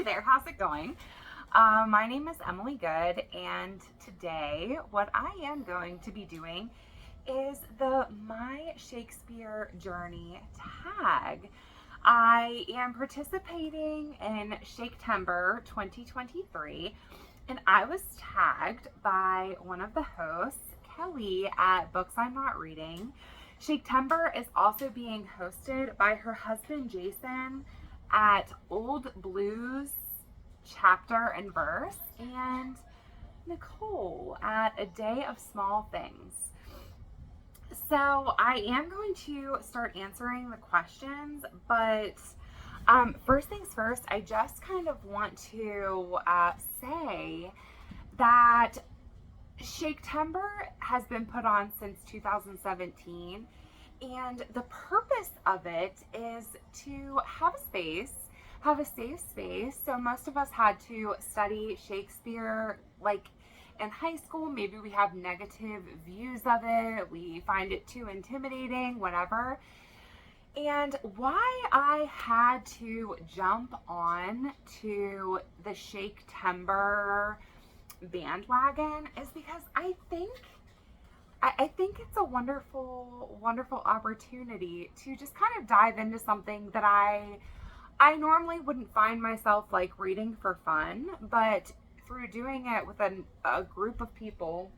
there, how's it going? My name is Emily Good, and today what I am going to be doing is the My Shakespeare Journey Tag. I am participating in Shaketember 2023, and I was tagged by one of the hosts, Kelly, at Books I'm Not Reading. Shaketember is also being hosted by her husband, Jason, at Old Blues Chapter and Verse, and Nicole at A Day of Small Things. So I am going to start answering the questions, but first things first, I just kind of want to say that Shaketember has been put on since 2017, and the purpose of it is to have a safe space. So most of us had to study Shakespeare like in high school. Maybe we have negative views of it, we find it too intimidating, whatever. And why I had to jump on to the Shaketember bandwagon is because I think it's a wonderful opportunity to just kind of dive into something that I normally wouldn't find myself like reading for fun, but through doing it with a group of people,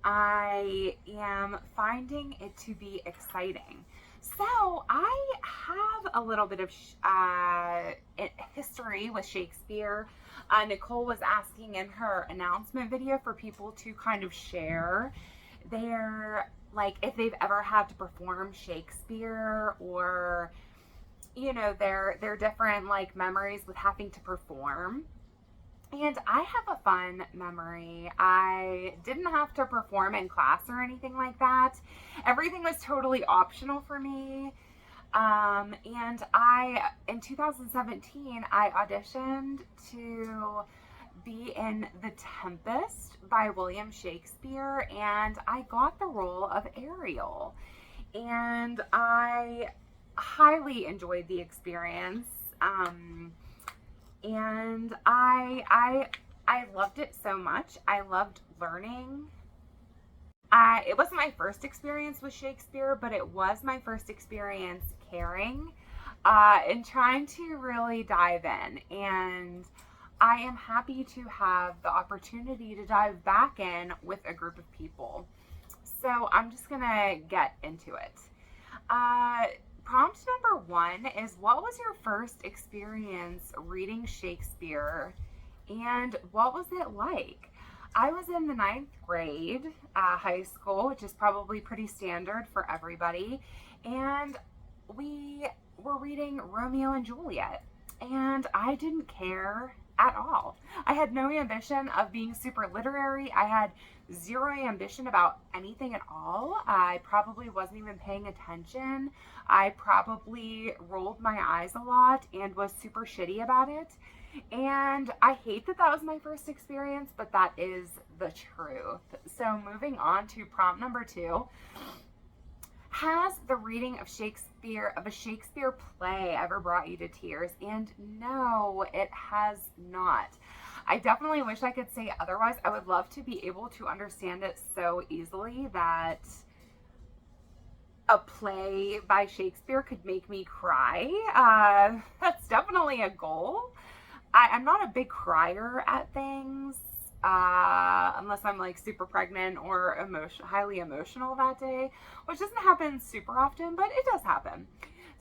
I am finding it to be exciting. So I have a little bit of history with Shakespeare. Nicole was asking in her announcement video for people to kind of share their, like, if they've ever had to perform Shakespeare, or their different like memories with having to perform. And I have a fun memory. I didn't have to perform in class or anything like that. Everything was totally optional for me. And in 2017, I auditioned to be in The Tempest by William Shakespeare, and I got the role of Ariel. And I highly enjoyed the experience. And I loved it so much. I loved learning. It wasn't my first experience with Shakespeare, but it was my first experience caring and trying to really dive in. And I am happy to have the opportunity to dive back in with a group of people. So I'm just gonna get into it. Prompt number 1 is, what was your first experience reading Shakespeare, and what was it like? I was in the 9th grade, high school, which is probably pretty standard for everybody, and we were reading Romeo and Juliet, and I didn't care at all. I had no ambition of being super literary. I had zero ambition about anything at all. I probably wasn't even paying attention. I probably rolled my eyes a lot and was super shitty about it. And I hate that that was my first experience, but that is the truth. So moving on to prompt number 2. Has the reading of a Shakespeare play ever brought you to tears? And no, it has not. I definitely wish I could say otherwise. I would love to be able to understand it so easily that a play by Shakespeare could make me cry. That's definitely a goal. I'm not a big crier at things, unless I'm like super pregnant or highly emotional that day, which doesn't happen super often, but it does happen.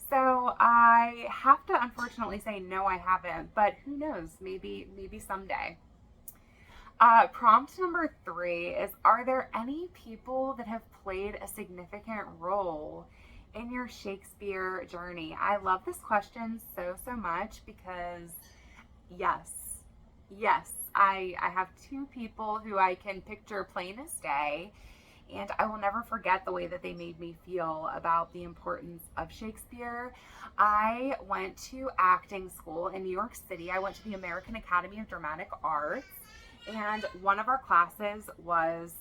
So I have to unfortunately say no, I haven't, but who knows, maybe someday. Prompt number 3 is, are there any people that have played a significant role in your Shakespeare journey? I love this question so much because yes, I have 2 people who I can picture plain as day, and I will never forget the way that they made me feel about the importance of Shakespeare. I went to acting school in New York City. I went to the American Academy of Dramatic Arts, and one of our classes was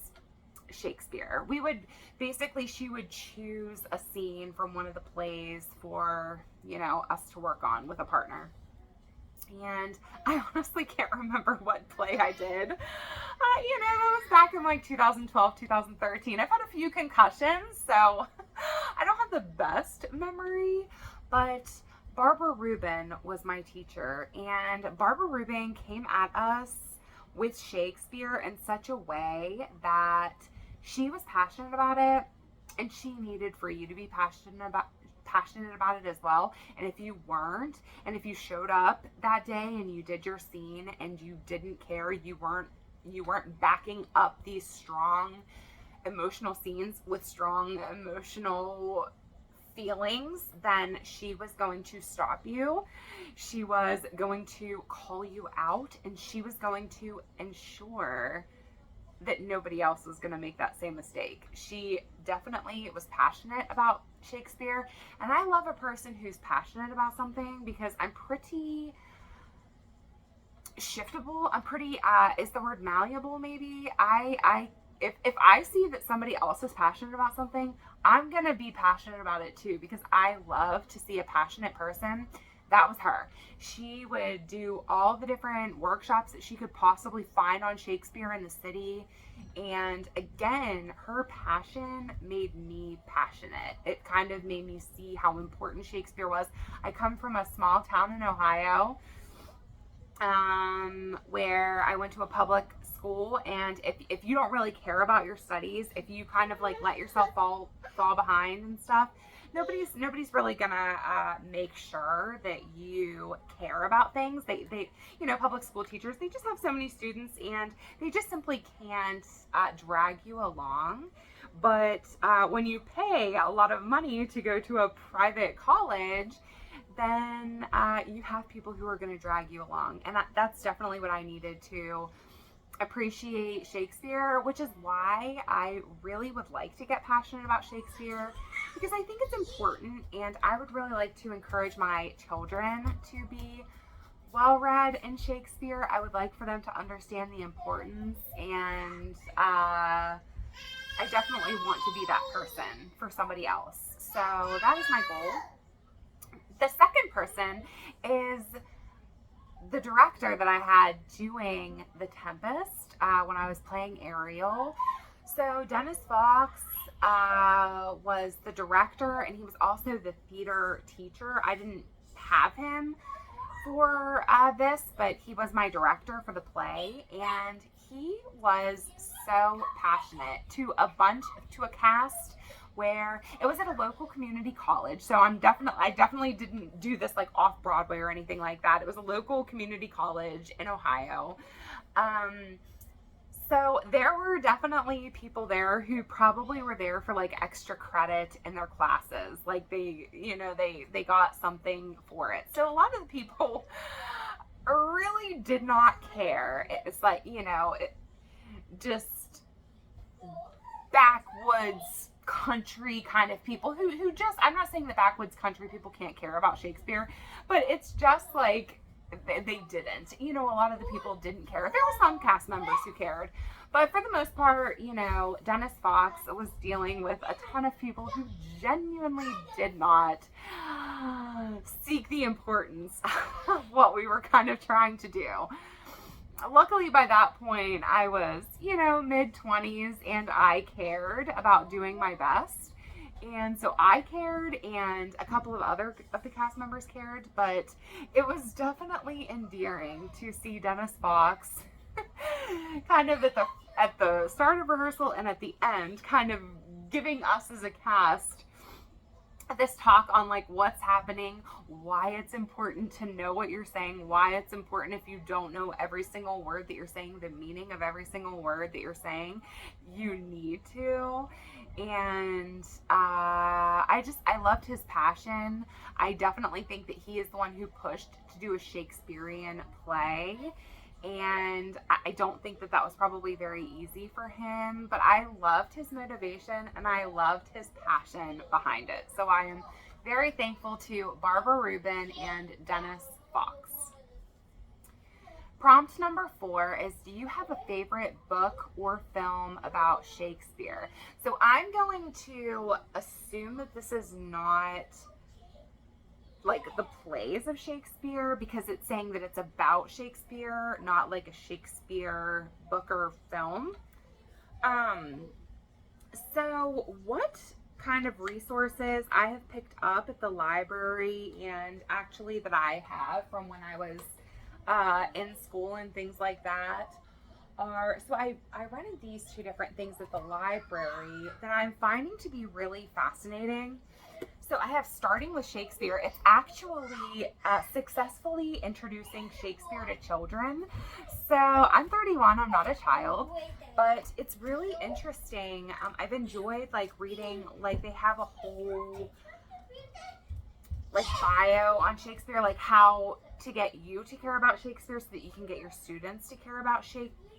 Shakespeare. She would choose a scene from one of the plays for, us to work on with a partner. And I honestly can't remember what play I did. That was back in like 2012, 2013. I've had a few concussions, so I don't have the best memory, but Barbara Rubin was my teacher, and Barbara Rubin came at us with Shakespeare in such a way that she was passionate about it, and she needed for you to be passionate about it as well. And if you weren't, and if you showed up that day and you did your scene and you didn't care, you weren't backing up these strong emotional scenes with strong emotional feelings, then she was going to stop you. She was going to call you out, and she was going to ensure that nobody else was going to make that same mistake. She definitely was passionate about Shakespeare, and I love a person who's passionate about something because I'm pretty shiftable. I'm pretty is the word malleable maybe. If I see that somebody else is passionate about something, I'm going to be passionate about it too, because I love to see a passionate person. That was her. She would do all the different workshops that she could possibly find on Shakespeare in the city. And again, her passion made me passionate. It kind of made me see how important Shakespeare was. I come from a small town in Ohio, where I went to a public school, and if you don't really care about your studies, if you kind of like let yourself fall behind and stuff, nobody's really gonna make sure that you care about things. They public school teachers, they just have so many students, and they just simply can't drag you along. But when you pay a lot of money to go to a private college, then you have people who are going to drag you along. And that's definitely what I needed to appreciate Shakespeare, which is why I really would like to get passionate about Shakespeare, because I think it's important, and I would really like to encourage my children to be well read in Shakespeare. I would like for them to understand the importance, and I definitely want to be that person for somebody else. So that is my goal. The second person is the director that I had doing The Tempest when I was playing Ariel. So Dennis Fox was the director, and he was also the theater teacher. I didn't have him for this, but he was my director for the play, and he was so passionate to a cast where it was at a local community college. So I definitely didn't do this like off Broadway or anything like that. It was a local community college in Ohio. So there were definitely people there who probably were there for like extra credit in their classes. Like they got something for it. So a lot of the people really did not care. It's like, just backwoods country kind of people who just, I'm not saying that backwoods country people can't care about Shakespeare, but it's just like they didn't. A lot of the people didn't care. There were some cast members who cared, but for the most part, Dennis Fox was dealing with a ton of people who genuinely did not seek the importance of what we were kind of trying to do. Luckily, by that point, I was, mid-20s, and I cared about doing my best. And so I cared, and a couple of other of the cast members cared, but it was definitely endearing to see Dennis Fox kind of at the start of rehearsal and at the end, kind of giving us as a cast this talk on like what's happening, why it's important to know what you're saying, why it's important if you don't know every single word that you're saying, the meaning of every single word that you're saying, you need to. And I loved his passion. I definitely think that he is the one who pushed to do a Shakespearean play. And I don't think that was probably very easy for him, but I loved his motivation and I loved his passion behind it. So I am very thankful to Barbara Rubin and Dennis Fox. Prompt number 4 is, do you have a favorite book or film about Shakespeare? So I'm going to assume that this is not like the plays of Shakespeare, because it's saying that it's about Shakespeare, not like a Shakespeare book or film. Um, so what kind of resources I have picked up at the library, and actually that I have from when I was in school and things like that, are, so I rented these two different things at the library that I'm finding to be really fascinating. So I have Starting with Shakespeare. It's actually successfully introducing Shakespeare to children. So I'm 31, I'm not a child, but it's really interesting. I've enjoyed like reading, like they have a whole like bio on Shakespeare, like how to get you to care about Shakespeare so that you can get your students to care about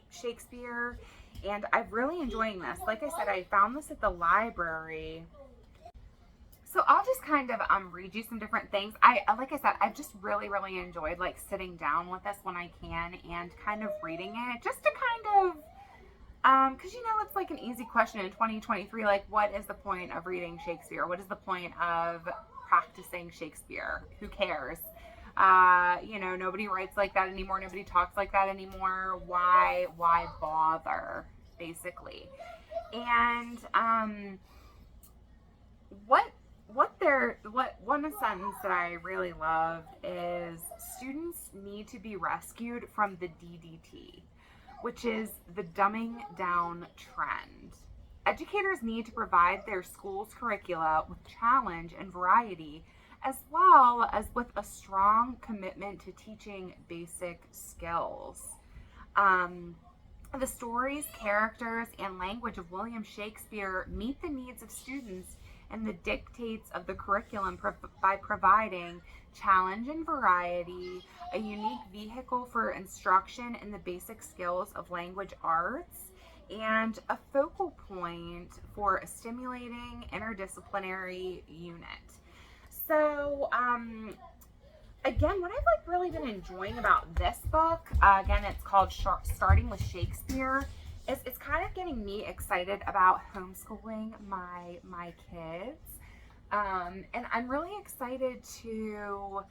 Shakespeare. And I'm really enjoying this. Like I said, I found this at the library. So I'll just kind of read you some different things. Like I said, I've just really enjoyed like sitting down with this when I can and kind of reading it, just to kind of because it's like an easy question in 2023, like what is the point of reading Shakespeare? What is the point of practicing Shakespeare? Who cares? Nobody writes like that anymore. Nobody talks like that anymore. Why bother, basically? And what one sentence that I really love is students need to be rescued from the DDT, which is the dumbing down trend. Educators need to provide their school's curricula with challenge and variety, as well as with a strong commitment to teaching basic skills. The stories, characters, and language of William Shakespeare meet the needs of students and the dictates of the curriculum by providing challenge and variety, a unique vehicle for instruction in the basic skills of language arts, and a focal point for a stimulating interdisciplinary unit. So, again, what I've like really been enjoying about this book, again, it's called Starting with Shakespeare, is it's kind of getting me excited about homeschooling my kids. And I'm really excited to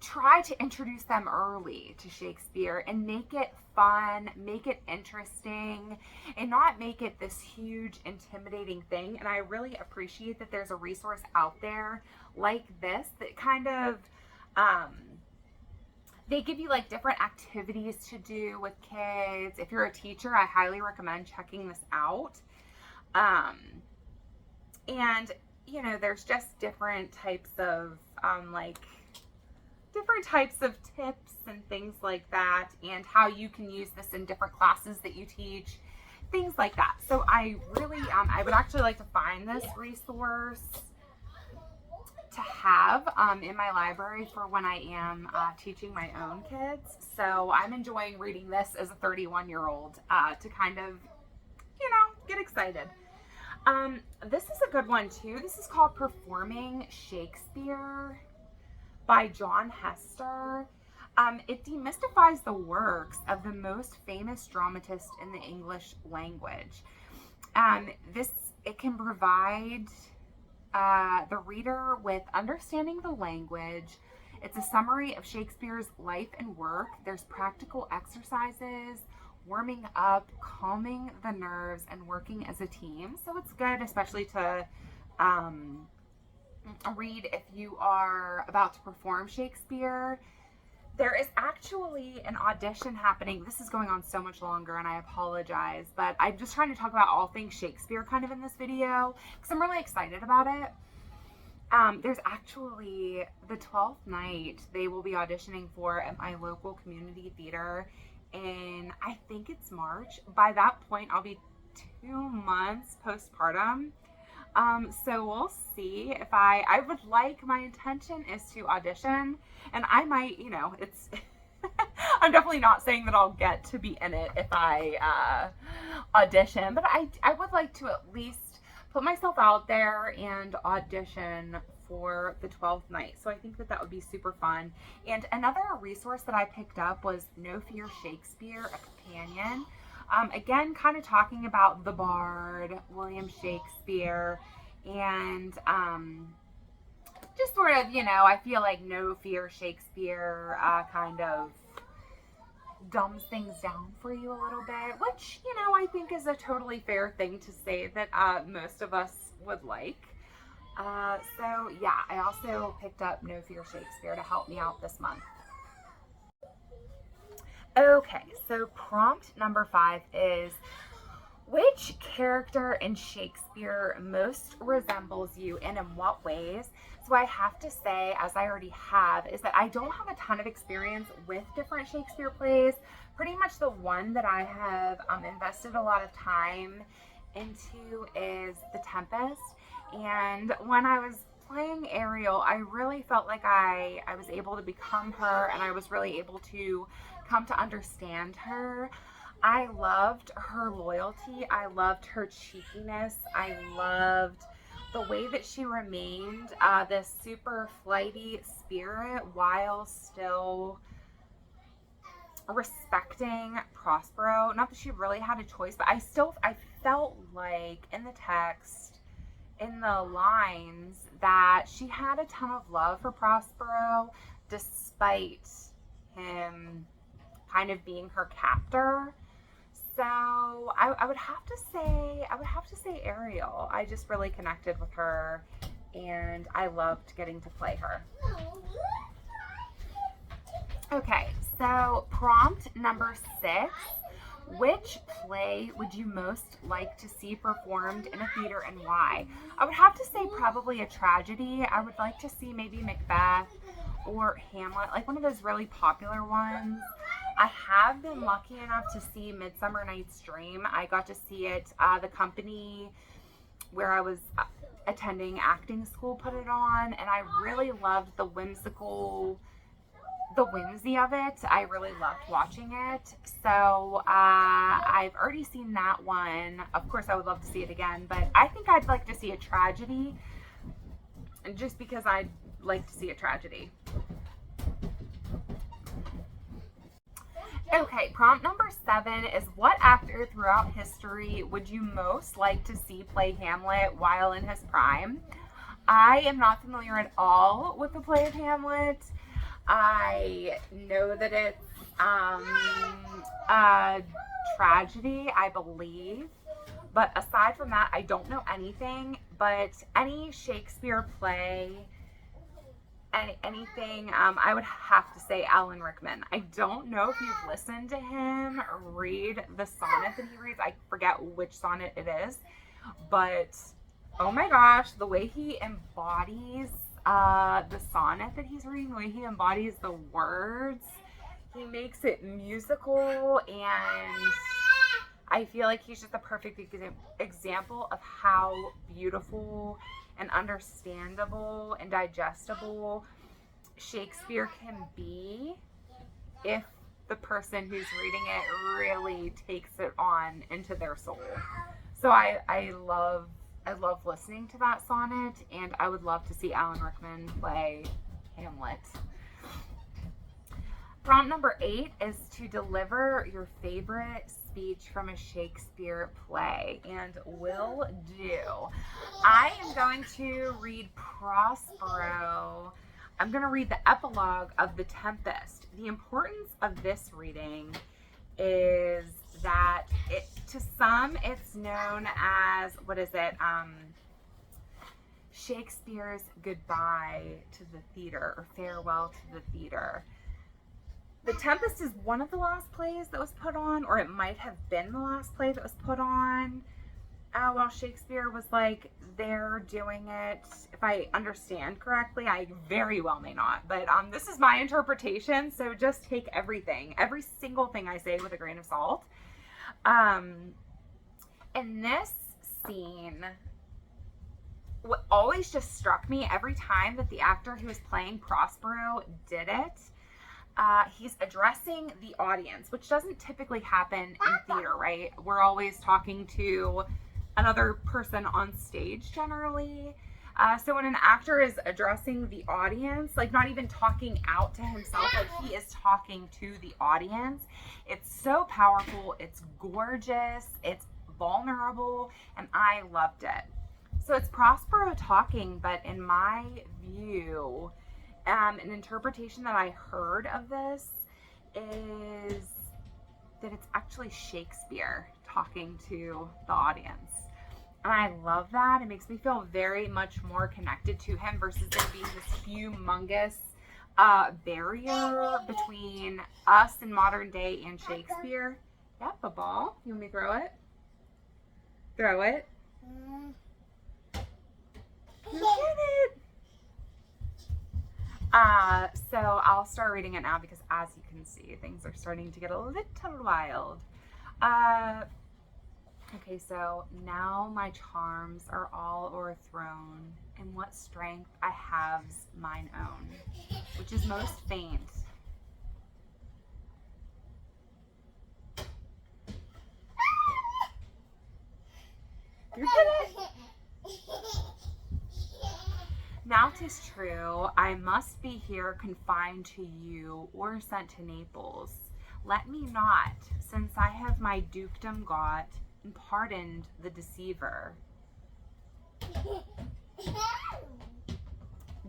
try to introduce them early to Shakespeare and make it fun, make it interesting, and not make it this huge, intimidating thing. And I really appreciate that there's a resource out there like this that kind of, they give you like different activities to do with kids. If you're a teacher, I highly recommend checking this out. And there's just different types of different types of tips and things like that, and how you can use this in different classes that you teach, things like that. So I really, I would actually like to find this resource to have in my library for when I am teaching my own kids. So I'm enjoying reading this as a 31-year-old to kind of, get excited. This is a good one too. This is called Performing Shakespeare by John Hester. It demystifies the works of the most famous dramatist in the English language. It can provide the reader with understanding the language. It's a summary of Shakespeare's life and work. There's practical exercises, warming up, calming the nerves, and working as a team. So it's good, especially to read if you are about to perform Shakespeare. There is actually an audition happening. This is going on so much longer, and I apologize, but I'm just trying to talk about all things Shakespeare kind of in this video because I'm really excited about it. There's actually the 12th night they will be auditioning for at my local community theater, and I think it's March. By that point, I'll be 2 months postpartum. So we'll see if I would like, my intention is to audition, and I might, it's, I'm definitely not saying that I'll get to be in it if I, audition, but I would like to at least put myself out there and audition for the 12th night. So I think that would be super fun. And another resource that I picked up was No Fear Shakespeare, a companion. Again, kind of talking about the Bard, William Shakespeare, and just sort of, I feel like No Fear Shakespeare kind of dumbs things down for you a little bit, which, I think is a totally fair thing to say that most of us would like. So yeah, I also picked up No Fear Shakespeare to help me out this month. Okay, so prompt number 5 is, which character in Shakespeare most resembles you and in what ways? So I have to say, as I already have, is that I don't have a ton of experience with different Shakespeare plays. Pretty much the one that I have invested a lot of time into is The Tempest. And when I was playing Ariel, I really felt like I was able to become her, and I was really able to come to understand her. I loved her loyalty. I loved her cheekiness. I loved the way that she remained this super flighty spirit while still respecting Prospero. Not that she really had a choice, but I felt like in the text, in the lines, that she had a ton of love for Prospero despite him kind of being her captor. So I would have to say Ariel. I just really connected with her, and I loved getting to play her. Okay, so prompt number 6. Which play would you most like to see performed in a theater, and why? I would have to say probably a tragedy. I would like to see maybe Macbeth or Hamlet, like one of those really popular ones. I have been lucky enough to see Midsummer Night's Dream. I got to see it. The company where I was attending acting school put it on, and I really loved the whimsy of it. I really loved watching it. So I've already seen that one. Of course, I would love to see it again, but I think I'd like to see a tragedy, just because I'd like to see a tragedy. Okay, prompt number 7 is, what actor throughout history would you most like to see play Hamlet while in his prime? I am not familiar at all with the play of Hamlet. I know that it's a tragedy, I believe. But aside from that, I don't know anything. But any Shakespeare play, anything, I would have to say Alan Rickman. I don't know if you've listened to him read the sonnet that he reads. I forget which sonnet it is. But, oh my gosh, the way he embodies the sonnet that he's reading, the way he embodies the words, he makes it musical, and I feel like he's just a perfect example of how beautiful and understandable and digestible Shakespeare can be if the person who's reading it really takes it on into their soul. So I love listening to that sonnet, and I would love to see Alan Rickman play Hamlet. Prompt number 8 is to deliver your favorite speech from a Shakespeare play, and will do. I am going to read Prospero. I'm going to read the epilogue of The Tempest. The importance of this reading is that to some it's known as, Shakespeare's goodbye to the theater, or farewell to the theater. The Tempest is one of the last plays that was put on, or it might have been the last play that was put on while Shakespeare was there doing it. If I understand correctly, I very well may not, but this is my interpretation, so just take every single thing I say with a grain of salt. In this scene, what always just struck me every time that the actor who was playing Prospero did it, he's addressing the audience, which doesn't typically happen in theater, right? We're always talking to another person on stage generally. So when an actor is addressing the audience, not even talking out to himself, he is talking to the audience, it's so powerful, it's gorgeous, it's vulnerable, and I loved it. So it's Prospero talking, but in my view, an interpretation that I heard of this is that it's actually Shakespeare talking to the audience. And I love that. It makes me feel very much more connected to him versus there being this humongous barrier between us in modern day and Shakespeare. Yep, a ball. You want me to throw it? Throw it. You get it. So I'll start reading it now because as you can see, things are starting to get a little wild. Okay, so now my charms are all o'erthrown, and what strength I have's mine own, which is most faint. You're good. Now 'tis true, I must be here confined to you, or sent to Naples. Let me not, since I have my dukedom got, and pardoned the deceiver,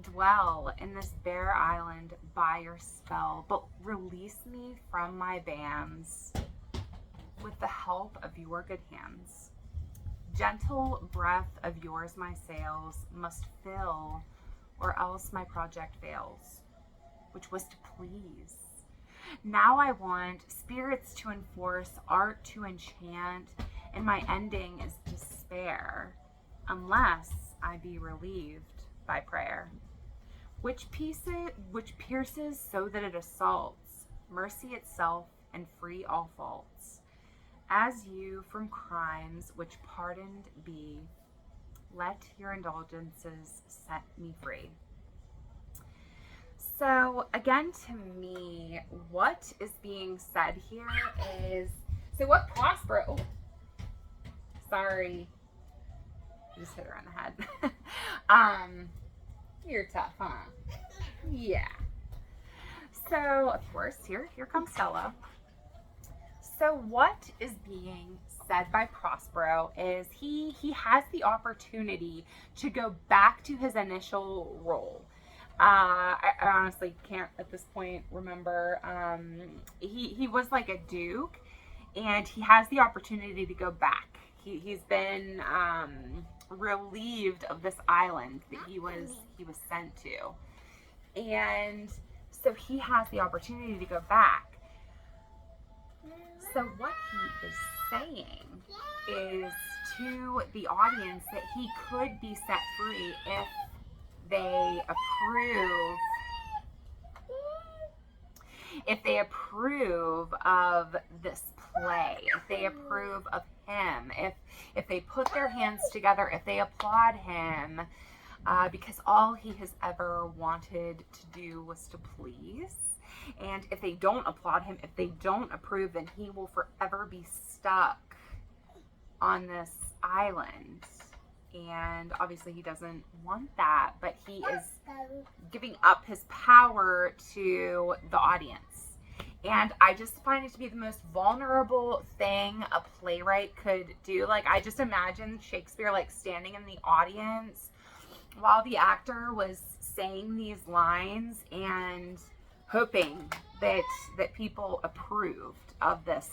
dwell in this bare island by your spell, but release me from my bands with the help of your good hands. Gentle breath of yours my sails must fill, or else my project fails, which was to please. Now I want spirits to enforce, art to enchant, and my ending is despair, unless I be relieved by prayer, which pierces so that it assaults mercy itself and free all faults. As you from crimes which pardoned be, let your indulgences set me free. So again, to me, what is being said here is, so what Prospero, oh, sorry, I just hit her on the head. You're tough, huh? Yeah. So of course, here comes Stella. So what is being said by Prospero is he has the opportunity to go back to his initial role. I honestly can't at this point remember. He was like a duke, and he has the opportunity to go back. He's been relieved of this island that he was sent to, and so he has the opportunity to go back. So what he is saying is to the audience that he could be set free if they approve of this play, if they approve of him, if they put their hands together, if they applaud him, because all he has ever wanted to do was to please. And if they don't applaud him, if they don't approve, then he will forever be stuck on this island. And obviously he doesn't want that, but he is giving up his power to the audience. And I just find it to be the most vulnerable thing a playwright could do. Like, I just imagine Shakespeare like standing in the audience while the actor was saying these lines and hoping that people approved of this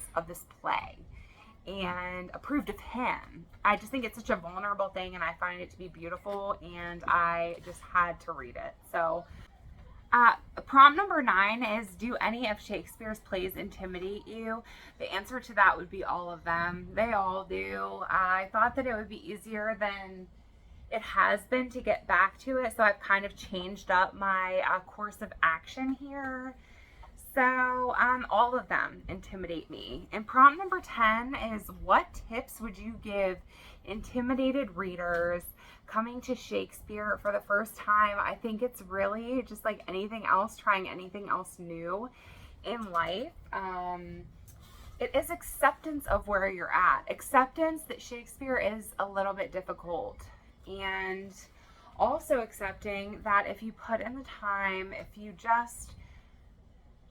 play and approved of him. I just think it's such a vulnerable thing, and I find it to be beautiful, and I just had to read it. So prompt number 9 is, do any of Shakespeare's plays intimidate you? The answer to that would be all of them. They all do. I thought that it would be easier than it has been to get back to it, so I've kind of changed up my course of action here. So all of them intimidate me. And prompt number 10 is, what tips would you give intimidated readers coming to Shakespeare for the first time? I think it's really just like anything else, trying anything else new in life. It is acceptance of where you're at. Acceptance that Shakespeare is a little bit difficult. And also accepting that if you put in the time, if you just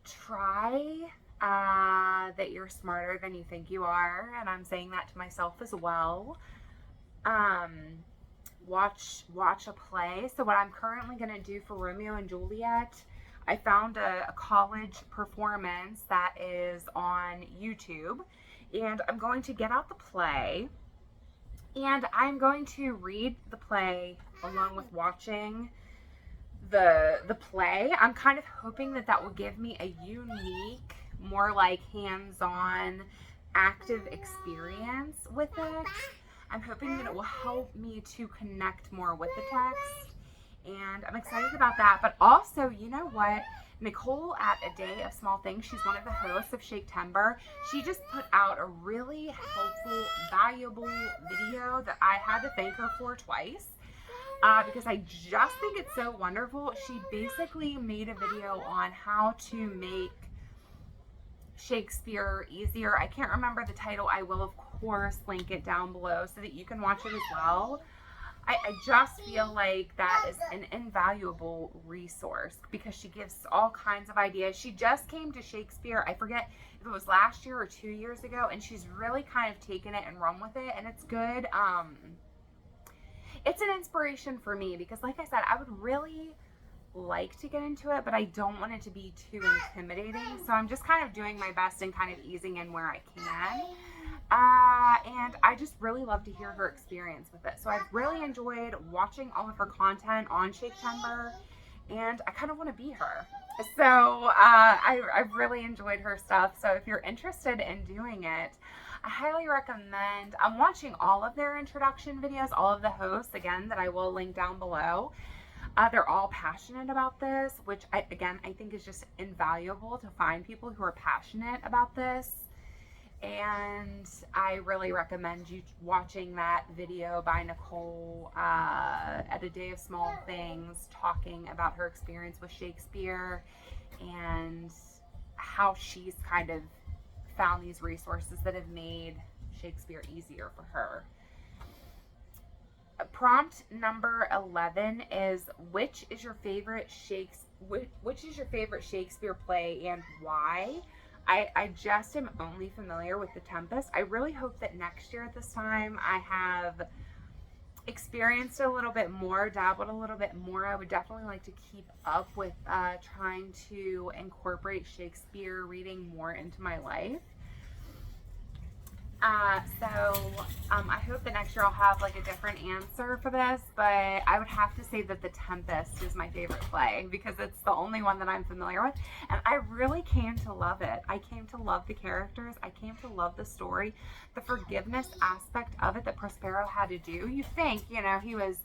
try, that you're smarter than you think you are. And I'm saying that to myself as well. watch a play. So what I'm currently going to do for Romeo and Juliet, I found a college performance that is on YouTube, and I'm going to get out the play, and I'm going to read the play along with watching the play. I'm kind of hoping that will give me a unique, more like hands-on, active experience with it. I'm hoping that it will help me to connect more with the text, and I'm excited about that. But also, you know what? Nicole at A Day of Small Things, she's one of the hosts of Shaketember. She just put out a really helpful, valuable video that I had to thank her for twice. Because I just think it's so wonderful. She basically made a video on how to make Shakespeare easier. I can't remember the title. I will, of course, link it down below so that you can watch it as well. I just feel like that is an invaluable resource because she gives all kinds of ideas. She just came to Shakespeare, I forget if it was last year or 2 years ago, and she's really kind of taken it and run with it, and it's good. It's an inspiration for me because, like I said, I would really like to get into it, but I don't want it to be too intimidating. So I'm just kind of doing my best and kind of easing in where I can. And I just really love to hear her experience with it. So I've really enjoyed watching all of her content on Shaketember, and I kind of want to be her. So I've really enjoyed her stuff. So if you're interested in doing it, I highly recommend. I'm watching all of their introduction videos, all of the hosts, again, that I will link down below. They're all passionate about this, which I think is just invaluable to find people who are passionate about this. And I really recommend you watching that video by Nicole at A Day of Small Things, talking about her experience with Shakespeare and how she's kind of found these resources that have made Shakespeare easier for her. Prompt number 11 is, which is your favorite Shakespeare play and why? I just am only familiar with The Tempest. I really hope that next year at this time I have experienced a little bit more, dabbled a little bit more. I would definitely like to keep up with trying to incorporate Shakespeare reading more into my life. I hope that next year I'll have like a different answer for this, but I would have to say that The Tempest is my favorite play because it's the only one that I'm familiar with, and I really came to love it. I came to love the characters. I came to love the story, the forgiveness aspect of it that Prospero had to do. You think, he was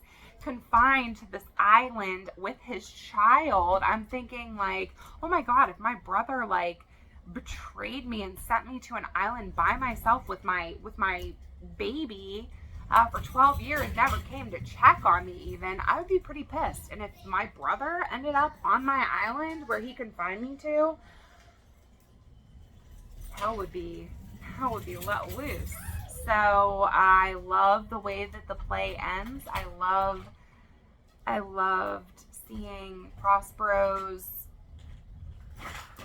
confined to this island with his child. I'm thinking like, oh my God, if my brother betrayed me and sent me to an island by myself with my baby for 12 years, never came to check on me even, I would be pretty pissed. And if my brother ended up on my island where he confined me to, hell would be let loose. So I love the way that the play ends. I loved seeing Prospero's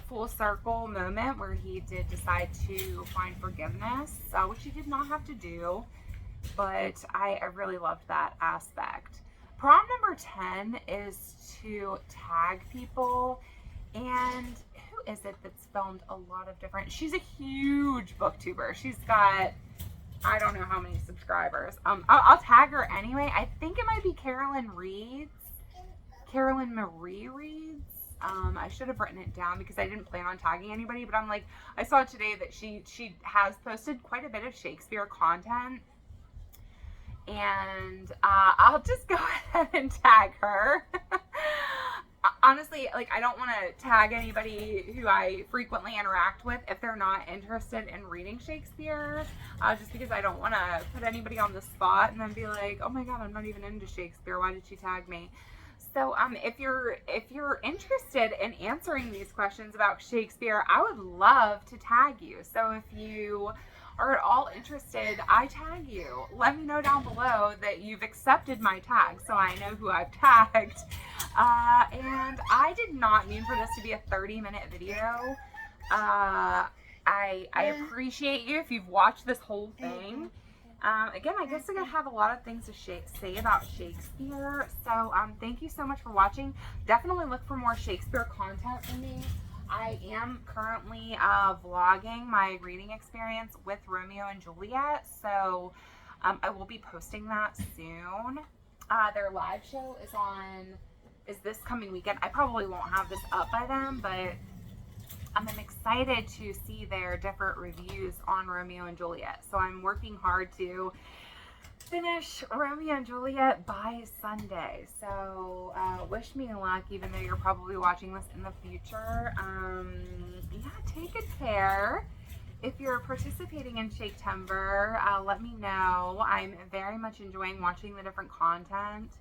full circle moment where he did decide to find forgiveness, which he did not have to do, but I really loved that aspect. Prompt number 10 is to tag people, and who is it that's filmed a lot of different, she's a huge booktuber. She's got, I don't know how many subscribers. I'll tag her anyway. I think it might be Carolyn Marie Reads. I should have written it down because I didn't plan on tagging anybody, but I'm like, I saw today that she has posted quite a bit of Shakespeare content, and I'll just go ahead and tag her. Honestly, I don't want to tag anybody who I frequently interact with if they're not interested in reading Shakespeare, just because I don't want to put anybody on the spot and then be like, oh my God, I'm not even into Shakespeare. Why did she tag me? So if you're interested in answering these questions about Shakespeare, I would love to tag you. So if you are at all interested, I tag you. Let me know down below that you've accepted my tag so I know who I've tagged. And I did not mean for this to be a 30-minute video. I appreciate you if you've watched this whole thing. Again, I guess I have a lot of things to say about Shakespeare. So thank you so much for watching. Definitely look for more Shakespeare content from me. I am currently vlogging my reading experience with Romeo and Juliet. So I will be posting that soon. Their live show is this coming weekend. I probably won't have this up by then, but I'm excited to see their different reviews on Romeo and Juliet. So I'm working hard to finish Romeo and Juliet by Sunday. So wish me luck, even though you're probably watching this in the future. Yeah, take good care. If you're participating in Shaketember, let me know. I'm very much enjoying watching the different content.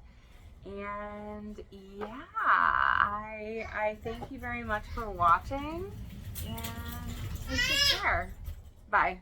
And yeah, I thank you very much for watching, and take good care. Bye.